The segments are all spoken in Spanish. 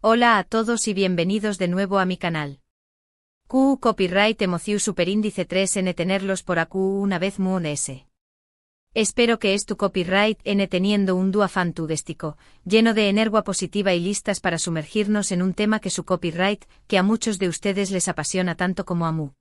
Hola a todos y bienvenidos de nuevo a mi canal. QU Copyright Emociu Superíndice 3N tenerlos por AQ una vez muun S. Espero que es tu copyright N teniendo un duafán tudéstico, lleno de energía positiva y listas para sumergirnos en un tema que su copyright, que a muchos de ustedes les apasiona tanto como a mí.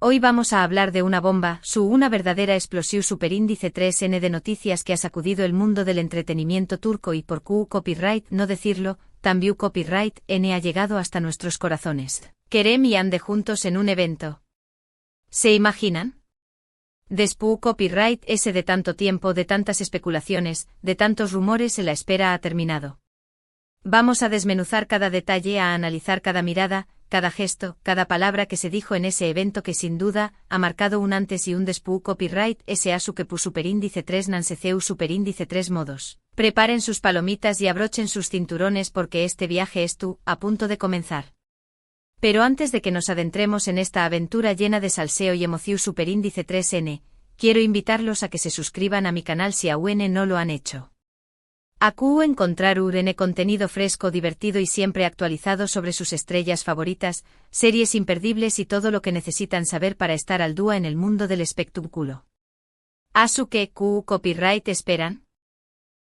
Hoy vamos a hablar de una bomba, una verdadera explosión superíndice 3N de noticias que ha sacudido el mundo del entretenimiento turco y por QU Copyright no decirlo, también Copyright N ha llegado hasta nuestros corazones. Kerem y Hande juntos en un evento. ¿Se imaginan? Después Copyright S de tanto tiempo, de tantas especulaciones, de tantos rumores, la espera ha terminado. Vamos a desmenuzar cada detalle, a analizar cada mirada, cada gesto, cada palabra que se dijo en ese evento que sin duda ha marcado un antes y un después. Copyright S a su que pu superíndice 3 nanseceu superíndice 3 modos. Preparen sus palomitas y abrochen sus cinturones porque este viaje es a punto de comenzar. Pero antes de que nos adentremos en esta aventura llena de salseo y emociu superíndice 3N, quiero invitarlos a que se suscriban a mi canal si aún no lo han hecho. AQ encontrar URN contenido fresco, divertido y siempre actualizado sobre sus estrellas favoritas, series imperdibles y todo lo que necesitan saber para estar al día en el mundo del espectáculo. ¿Asu que QU Copyright esperan?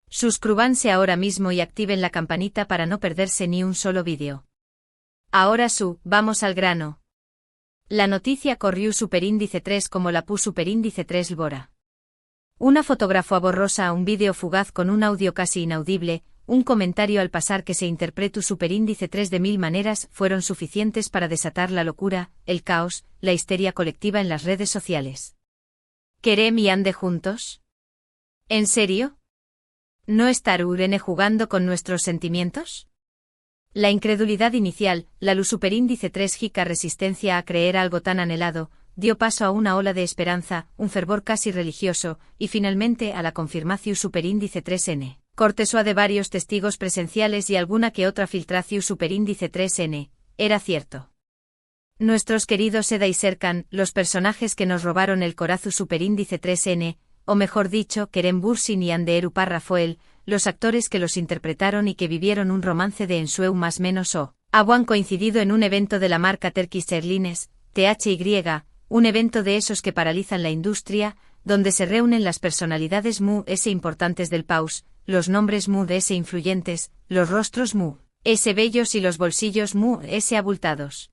Suscríbanse ahora mismo y activen la campanita para no perderse ni un solo vídeo. Ahora vamos al grano. La noticia corrió superíndice 3 como la pu superíndice 3 lbora. Una fotografía borrosa, un vídeo fugaz con un audio casi inaudible, un comentario al pasar que se interpretó superíndice 3 de mil maneras fueron suficientes para desatar la locura, el caos, la histeria colectiva en las redes sociales. ¿Kerem y Hande juntos? ¿En serio? ¿No estar URN jugando con nuestros sentimientos? La incredulidad inicial, la luz superíndice 3 jica resistencia a creer algo tan anhelado, dio paso a una ola de esperanza, un fervor casi religioso, y finalmente a la confirmación superíndice 3N. Cortesía de varios testigos presenciales y alguna que otra filtración superíndice 3N, era cierto. Nuestros queridos Eda y Serkan, los personajes que nos robaron el corazón superíndice 3N, o mejor dicho, Kerem Bürsin y Hande Erupar Rafael, los actores que los interpretaron y que vivieron un romance de ensueu más menos han coincidido en un evento de la marca Turkish Airlines, THY, un evento de esos que paralizan la industria, donde se reúnen las personalidades S importantes del país, los nombres S influyentes, los rostros S bellos y los bolsillos S abultados.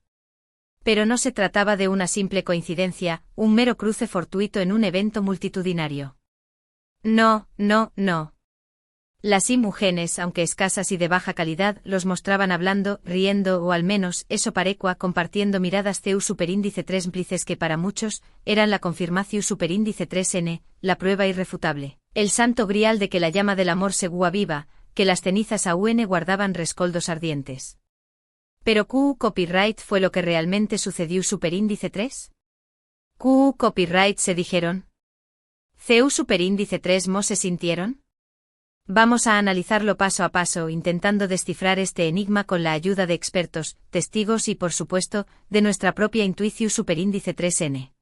Pero no se trataba de una simple coincidencia, un mero cruce fortuito en un evento multitudinario. No. Las imágenes, aunque escasas y de baja calidad, los mostraban hablando, riendo o al menos, eso parecua, compartiendo miradas CU superíndice 3 implices que para muchos, eran la confirmación superíndice 3N, la prueba irrefutable, el santo grial de que la llama del amor segúa viva, que las cenizas aún guardaban rescoldos ardientes. ¿Pero QU Copyright fue lo que realmente sucedió superíndice 3? ¿QU Copyright se dijeron? ¿CU superíndice 3 mo se sintieron? Vamos a analizarlo paso a paso, intentando descifrar este enigma con la ayuda de expertos, testigos y, por supuesto, de nuestra propia intuición superíndice 3N.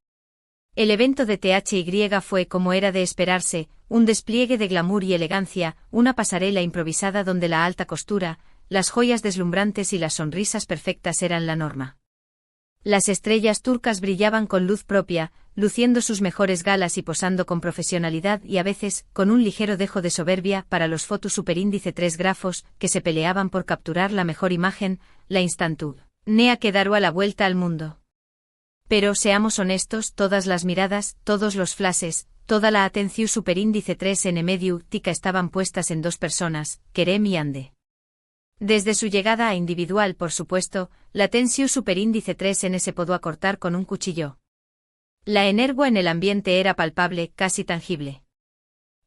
El evento de THY fue, como era de esperarse, un despliegue de glamour y elegancia, una pasarela improvisada donde la alta costura, las joyas deslumbrantes y las sonrisas perfectas eran la norma. Las estrellas turcas brillaban con luz propia, luciendo sus mejores galas y posando con profesionalidad y a veces, con un ligero dejo de soberbia para los fotos superíndice 3 grafos, que se peleaban por capturar la mejor imagen, la instantub. Nea que dará la vuelta al mundo. Pero seamos honestos, todas las miradas, todos los flashes, toda la atención superíndice 3N medio tica estaban puestas en dos personas, Kerem y Hande. Desde su llegada a individual, por supuesto, la tensión superíndice 3N se pudo acortar con un cuchillo. La energía en el ambiente era palpable, casi tangible.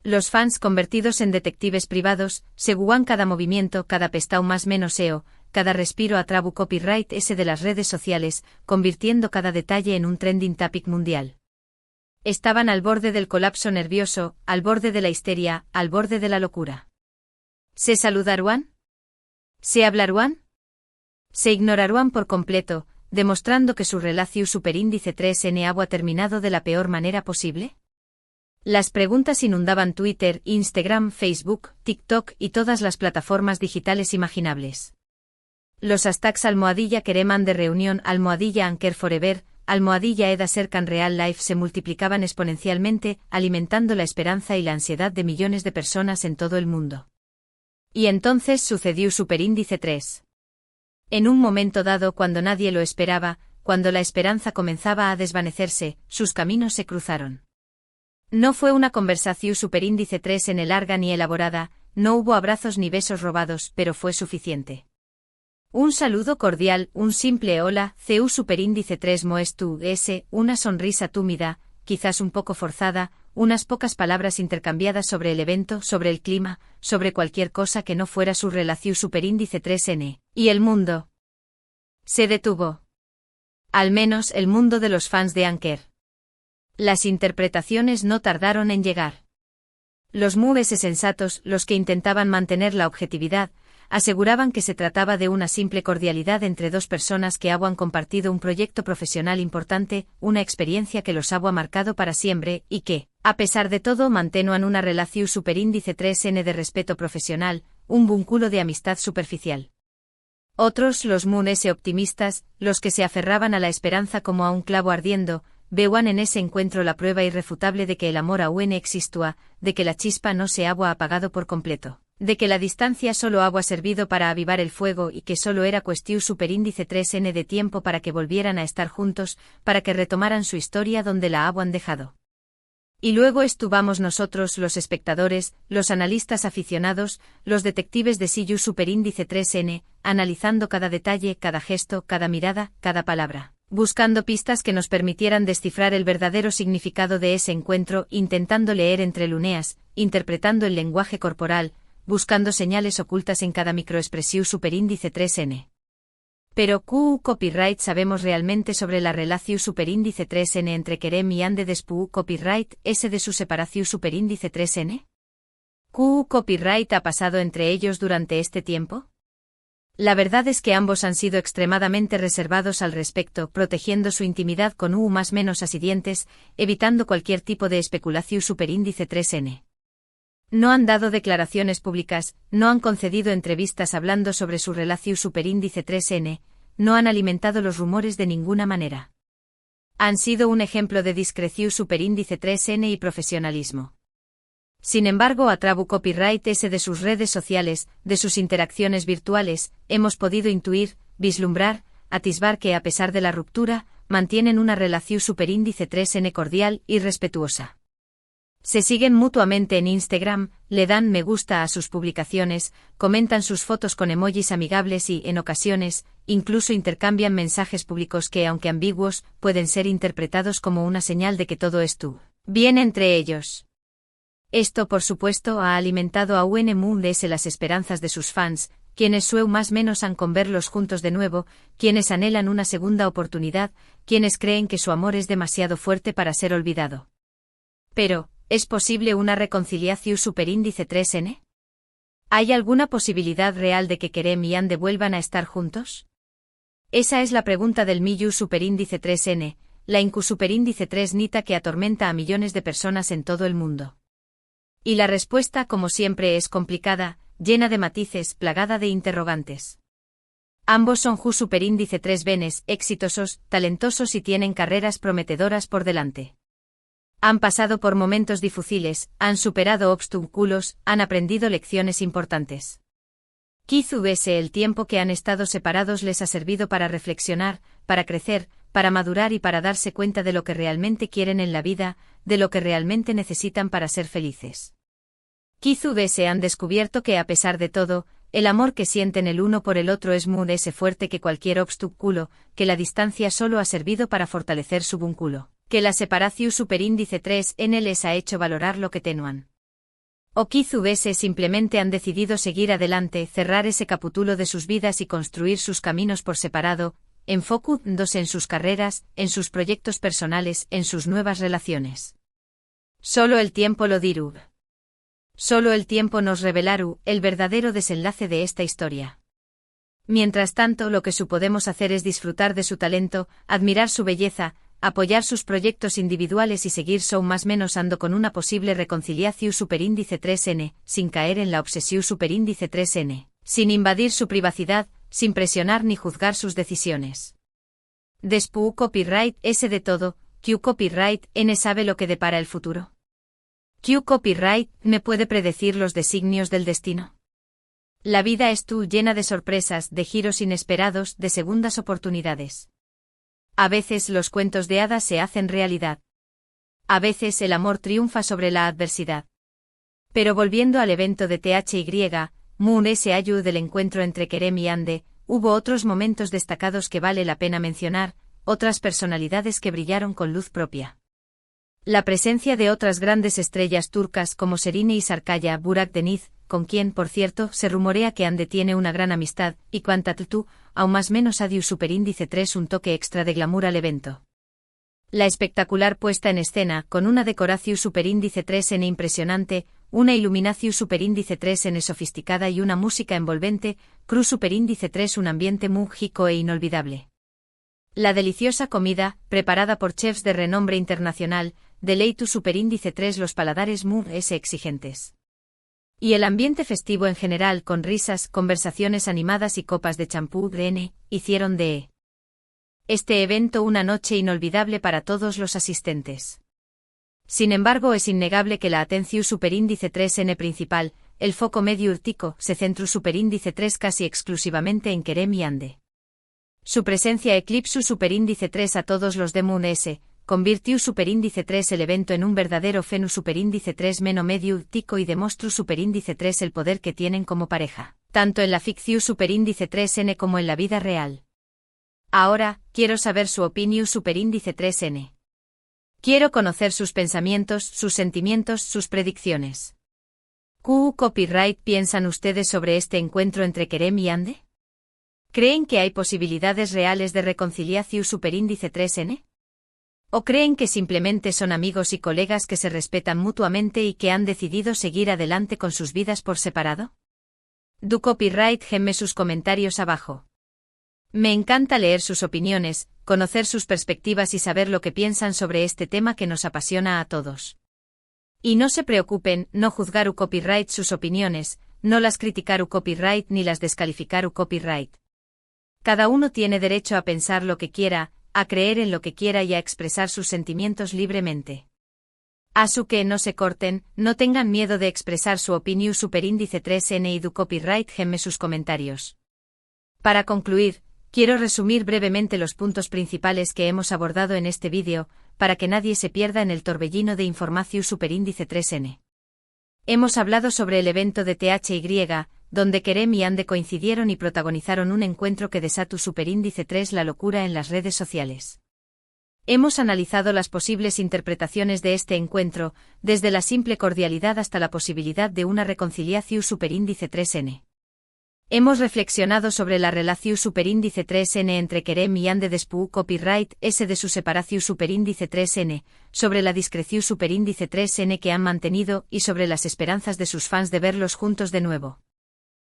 Los fans convertidos en detectives privados, seguían cada movimiento, cada pestao más menos cada respiro a trabu copyright S de las redes sociales, convirtiendo cada detalle en un trending topic mundial. Estaban al borde del colapso nervioso, al borde de la histeria, al borde de la locura. ¿Se saludaron? ¿Se hablaron? Se ignoraron por completo, demostrando que su relación superíndice 3N ha terminado de la peor manera posible? Las preguntas inundaban Twitter, Instagram, Facebook, TikTok y todas las plataformas digitales imaginables. Los hashtags #quereman de reunión, #anker forever, #eda cercan real life se multiplicaban exponencialmente, alimentando la esperanza y la ansiedad de millones de personas en todo el mundo. Y entonces sucedió Superíndice 3. En un momento dado, cuando nadie lo esperaba, cuando la esperanza comenzaba a desvanecerse, sus caminos se cruzaron. No fue una conversación Superíndice 3 en larga ni elaborada, no hubo abrazos ni besos robados, pero fue suficiente. Un saludo cordial, un simple hola, CU Superíndice 3 Moes tu S, una sonrisa túmida, quizás un poco forzada, unas pocas palabras intercambiadas sobre el evento, sobre el clima, sobre cualquier cosa que no fuera su relación Superíndice 3N, y el mundo se detuvo. Al menos el mundo de los fans de Anker. Las interpretaciones no tardaron en llegar. Los moves sensatos, los que intentaban mantener la objetividad, aseguraban que se trataba de una simple cordialidad entre dos personas que habían compartido un proyecto profesional importante, una experiencia que los había marcado para siempre, y que, a pesar de todo, mantenían una relación Superíndice 3N de respeto profesional, un vínculo de amistad superficial. Otros, los Moon S optimistas, los que se aferraban a la esperanza como a un clavo ardiendo, veían en ese encuentro la prueba irrefutable de que el amor aún existía, de que la chispa no se había apagado por completo, de que la distancia solo había servido para avivar el fuego y que solo era cuestión Superíndice 3N de tiempo para que volvieran a estar juntos, para que retomaran su historia donde la habían dejado. Y luego estuvamos nosotros, los espectadores, los analistas aficionados, los detectives de CU Superíndice 3N, analizando cada detalle, cada gesto, cada mirada, cada palabra, buscando pistas que nos permitieran descifrar el verdadero significado de ese encuentro, intentando leer entre líneas, interpretando el lenguaje corporal, buscando señales ocultas en cada microexpresión Superíndice 3N. Pero copyright sabemos realmente sobre la relación Superíndice 3N entre Kerem y Ande despu copyright S de su separación Superíndice 3N? ¿Copyright ha pasado entre ellos durante este tiempo? La verdad es que ambos han sido extremadamente reservados al respecto, protegiendo su intimidad con más menos asedientes, evitando cualquier tipo de especulación Superíndice 3N. No han dado declaraciones públicas, no han concedido entrevistas hablando sobre su relación Superíndice 3N, no han alimentado los rumores de ninguna manera. Han sido un ejemplo de discreción Superíndice 3N y profesionalismo. Sin embargo, a través copyright S de sus redes sociales, de sus interacciones virtuales, hemos podido intuir, vislumbrar, atisbar que a pesar de la ruptura, mantienen una relación Superíndice 3N cordial y respetuosa. Se siguen mutuamente en Instagram, le dan me gusta a sus publicaciones, comentan sus fotos con emojis amigables y, en ocasiones, incluso intercambian mensajes públicos que, aunque ambiguos, pueden ser interpretados como una señal de que todo estuvo bien entre ellos. Esto, por supuesto, ha alimentado a UNMUNDS las esperanzas de sus fans, quienes más menos han con verlos juntos de nuevo, quienes anhelan una segunda oportunidad, quienes creen que su amor es demasiado fuerte para ser olvidado. Pero, ¿es posible una reconciliación Superíndice 3N? ¿Hay alguna posibilidad real de que Kerem y Ande vuelvan a estar juntos? Esa es la pregunta del Miyu Superíndice 3N, la Incu Superíndice 3 Nita que atormenta a millones de personas en todo el mundo. Y la respuesta, como siempre, es complicada, llena de matices, plagada de interrogantes. Ambos son Ju Superíndice 3 Benes, exitosos, talentosos y tienen carreras prometedoras por delante. Han pasado por momentos difíciles, han superado obstáculos, han aprendido lecciones importantes. Quizás el tiempo que han estado separados les ha servido para reflexionar, para crecer, para madurar y para darse cuenta de lo que realmente quieren en la vida, de lo que realmente necesitan para ser felices. Quizás han descubierto que a pesar de todo, el amor que sienten el uno por el otro es muy fuerte que cualquier obstáculo, que la distancia solo ha servido para fortalecer su vínculo, que la separación Superíndice 3N les ha hecho valorar lo que tenían. O quizás simplemente han decidido seguir adelante, cerrar ese capítulo de sus vidas y construir sus caminos por separado, enfocándose en sus carreras, en sus proyectos personales, en sus nuevas relaciones. Solo el tiempo lo dirá. Solo el tiempo nos revelará el verdadero desenlace de esta historia. Mientras tanto, lo que podemos hacer es disfrutar de su talento, admirar su belleza, apoyar sus proyectos individuales y seguir más menos ando con una posible reconciliación Superíndice 3N, sin caer en la obsesión Superíndice 3N, sin invadir su privacidad, sin presionar ni juzgar sus decisiones. Despu Copyright S de todo, Q Copyright N sabe lo que depara el futuro. Q Copyright me puede predecir los designios del destino. La vida es tú llena de sorpresas, de giros inesperados, de segundas oportunidades. A veces los cuentos de hadas se hacen realidad. A veces el amor triunfa sobre la adversidad. Pero volviendo al evento de THY, Moon S.A.U. del encuentro entre Kerem y Ande, hubo otros momentos destacados que vale la pena mencionar, otras personalidades que brillaron con luz propia. La presencia de otras grandes estrellas turcas como Serine y Sarkaya Burak Deniz, con quien, por cierto, se rumorea que Ande tiene una gran amistad, y Quantatl, aún más menos adiu superíndice 3 un toque extra de glamour al evento. La espectacular puesta en escena, con una decoración superíndice 3N impresionante, una iluminación superíndice 3N sofisticada y una música envolvente, cruz superíndice 3 un ambiente mágico e inolvidable. La deliciosa comida, preparada por chefs de renombre internacional, deleitó superíndice 3 los paladares Moon S exigentes. Y el ambiente festivo en general con risas, conversaciones animadas y copas de champú DN, hicieron de este evento una noche inolvidable para todos los asistentes. Sin embargo, es innegable que la atención superíndice 3N principal, el foco medio urtico, se centró superíndice 3 casi exclusivamente en Kerem y Ande. Su presencia eclipsó superíndice 3 a todos los de Moon S, convirtió superíndice 3 el evento en un verdadero fenómeno superíndice 3 meno medio urtico y demostró superíndice 3 el poder que tienen como pareja, tanto en la ficción superíndice 3N como en la vida real. Ahora, quiero saber su opinión superíndice 3N. Quiero conocer sus pensamientos, sus sentimientos, sus predicciones. ¿Qué copyright piensan ustedes sobre este encuentro entre Kerem y Ande? ¿Creen que hay posibilidades reales de reconciliación superíndice 3N? ¿O creen que simplemente son amigos y colegas que se respetan mutuamente y que han decidido seguir adelante con sus vidas por separado? Du copyright gemme sus comentarios abajo. Me encanta leer sus opiniones, conocer sus perspectivas y saber lo que piensan sobre este tema que nos apasiona a todos. Y no se preocupen, no juzgar u copyright sus opiniones, no las criticar u copyright ni las descalificar u copyright. Cada uno tiene derecho a pensar lo que quiera, a creer en lo que quiera y a expresar sus sentimientos libremente. Así que no se corten, no tengan miedo de expresar su opinión superíndice 3N y du copyright gemme sus comentarios. Para concluir, quiero resumir brevemente los puntos principales que hemos abordado en este vídeo, para que nadie se pierda en el torbellino de información superíndice 3N. Hemos hablado sobre el evento de THY, donde Kerem y Ande coincidieron y protagonizaron un encuentro que desató superíndice 3 la locura en las redes sociales. Hemos analizado las posibles interpretaciones de este encuentro, desde la simple cordialidad hasta la posibilidad de una reconciliación superíndice 3N. Hemos reflexionado sobre la relación superíndice 3N entre Kerem y Ande despu copyright S de su separación superíndice 3N, sobre la discreción superíndice 3N que han mantenido y sobre las esperanzas de sus fans de verlos juntos de nuevo.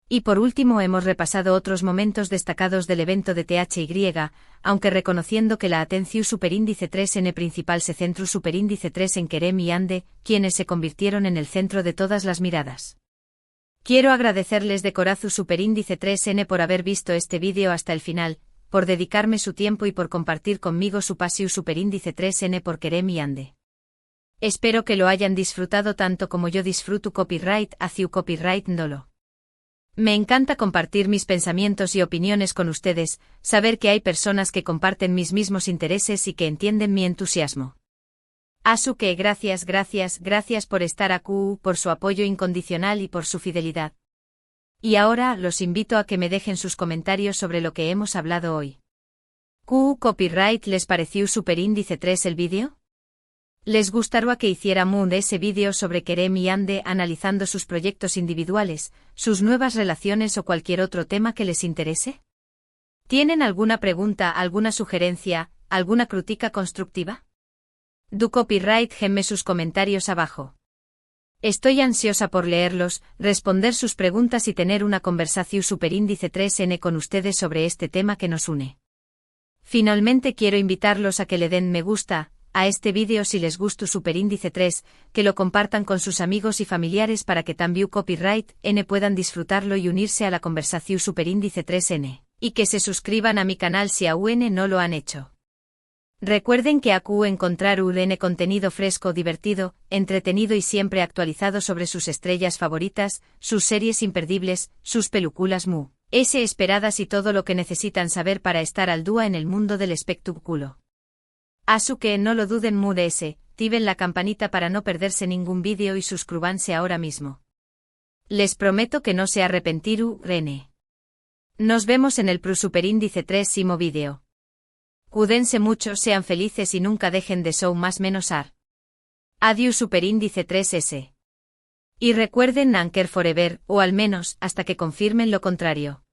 Y por último hemos repasado otros momentos destacados del evento de THY, aunque reconociendo que la atención superíndice 3N principal se centró superíndice 3 en Kerem y Ande, quienes se convirtieron en el centro de todas las miradas. Quiero agradecerles de corazón superíndice 3N por haber visto este vídeo hasta el final, por dedicarme su tiempo y por compartir conmigo su pasión superíndice 3N por Kerem y Ande. Espero que lo hayan disfrutado tanto como yo disfruto copyright hacia copyright ndolo. Me encanta compartir mis pensamientos y opiniones con ustedes, saber que hay personas que comparten mis mismos intereses y que entienden mi entusiasmo. Así que gracias por estar aquí, por su apoyo incondicional y por su fidelidad. Y ahora los invito a que me dejen sus comentarios sobre lo que hemos hablado hoy. ¿Qué copyright les pareció superíndice 3 el vídeo? ¿Les gustaría que hiciera Moon ese vídeo sobre Kerem y Ande analizando sus proyectos individuales, sus nuevas relaciones o cualquier otro tema que les interese? ¿Tienen alguna pregunta, alguna sugerencia, alguna crítica constructiva? Du copyright gemme sus comentarios abajo. Estoy ansiosa por leerlos, responder sus preguntas y tener una conversación superíndice 3N con ustedes sobre este tema que nos une. Finalmente quiero invitarlos a que le den me gusta a este vídeo si les gusta superíndice 3, que lo compartan con sus amigos y familiares para que también copyright N puedan disfrutarlo y unirse a la conversación superíndice 3N. Y que se suscriban a mi canal si aún no lo han hecho. Recuerden que AQ encontrar UN contenido fresco, divertido, entretenido y siempre actualizado sobre sus estrellas favoritas, sus series imperdibles, sus películas esperadas y todo lo que necesitan saber para estar al día en el mundo del espectáculo. Así que no lo duden activen la campanita para no perderse ningún vídeo y suscríbanse ahora mismo. Les prometo que no se arrepentirú, Rene. Nos vemos en el Superíndice 3 vídeo. Cuídense mucho, sean felices y nunca dejen de show más menos ar. Adiós Superíndice 3S. Y recuerden Anchor Forever, o al menos, hasta que confirmen lo contrario.